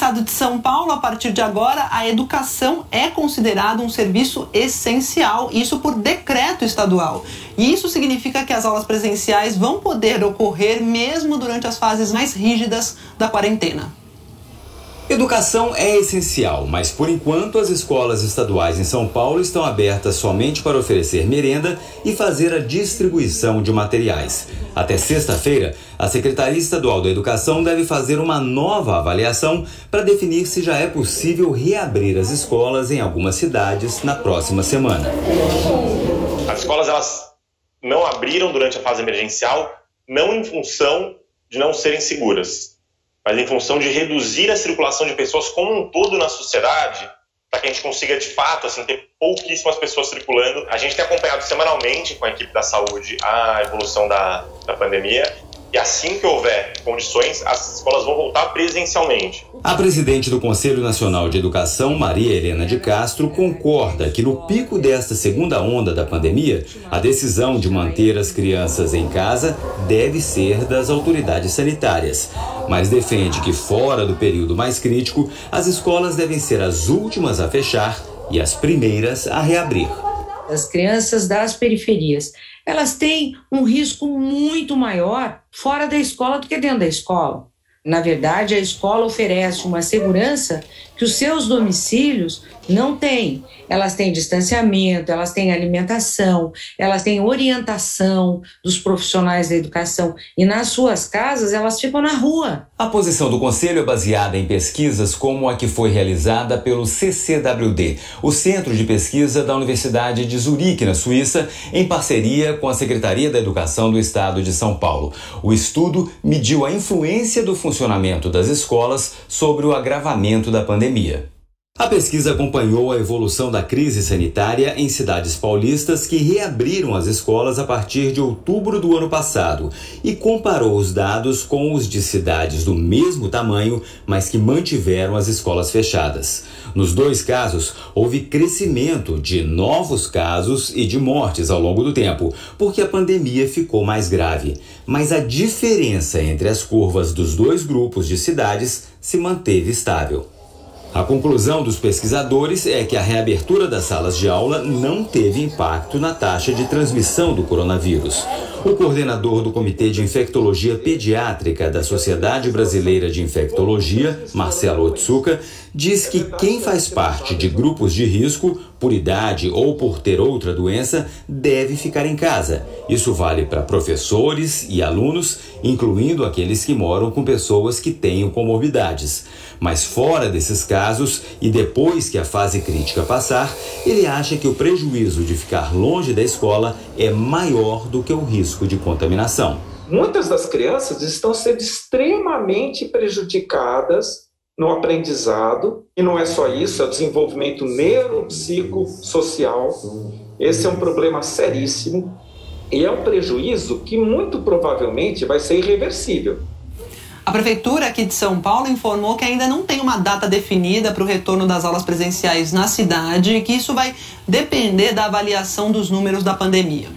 estado de São Paulo, a partir de agora, a educação é considerada um serviço essencial, isso por decreto estadual. E isso significa que as aulas presenciais vão poder ocorrer mesmo durante as fases mais rígidas da quarentena. Educação é essencial, mas por enquanto as escolas estaduais em São Paulo estão abertas somente para oferecer merenda e fazer a distribuição de materiais. Até sexta-feira, a Secretaria Estadual da Educação deve fazer uma nova avaliação para definir se já é possível reabrir as escolas em algumas cidades na próxima semana. As escolas elas não abriram durante a fase emergencial, não em função de não serem seguras, mas em função de reduzir a circulação de pessoas como um todo na sociedade, para que a gente consiga, de fato, assim, ter pouquíssimas pessoas circulando. A gente tem acompanhado semanalmente com a equipe da saúde a evolução da pandemia, e assim que houver condições, as escolas vão voltar presencialmente. A presidente do Conselho Nacional de Educação, Maria Helena de Castro, concorda que no pico desta segunda onda da pandemia, a decisão de manter as crianças em casa deve ser das autoridades sanitárias, mas defende que fora do período mais crítico, as escolas devem ser as últimas a fechar e as primeiras a reabrir. As crianças das periferias, elas têm um risco muito maior fora da escola do que dentro da escola. Na verdade, a escola oferece uma segurança que os seus domicílios não têm. Elas têm distanciamento, elas têm alimentação, elas têm orientação dos profissionais da educação e nas suas casas elas ficam na rua. A posição do Conselho é baseada em pesquisas como a que foi realizada pelo CCWD, o Centro de Pesquisa da Universidade de Zurique, na Suíça, em parceria com a Secretaria da Educação do Estado de São Paulo. O estudo mediu a influência do funcionamento das escolas sobre o agravamento da pandemia. A pesquisa acompanhou a evolução da crise sanitária em cidades paulistas que reabriram as escolas a partir de outubro do ano passado e comparou os dados com os de cidades do mesmo tamanho, mas que mantiveram as escolas fechadas. Nos dois casos, houve crescimento de novos casos e de mortes ao longo do tempo, porque a pandemia ficou mais grave. Mas a diferença entre as curvas dos dois grupos de cidades se manteve estável. A conclusão dos pesquisadores é que a reabertura das salas de aula não teve impacto na taxa de transmissão do coronavírus. O coordenador do Comitê de Infectologia Pediátrica da Sociedade Brasileira de Infectologia, Marcelo Otsuka, diz que quem faz parte de grupos de risco, por idade ou por ter outra doença, deve ficar em casa. Isso vale para professores e alunos, incluindo aqueles que moram com pessoas que tenham comorbidades. Mas fora desses casos, e depois que a fase crítica passar, ele acha que o prejuízo de ficar longe da escola é maior do que o risco de contaminação. Muitas das crianças estão sendo extremamente prejudicadas no aprendizado, e não é só isso, é o desenvolvimento neuropsicossocial. Esse é um problema seríssimo e é um prejuízo que muito provavelmente vai ser irreversível. A Prefeitura aqui de São Paulo informou que ainda não tem uma data definida para o retorno das aulas presenciais na cidade e que isso vai depender da avaliação dos números da pandemia.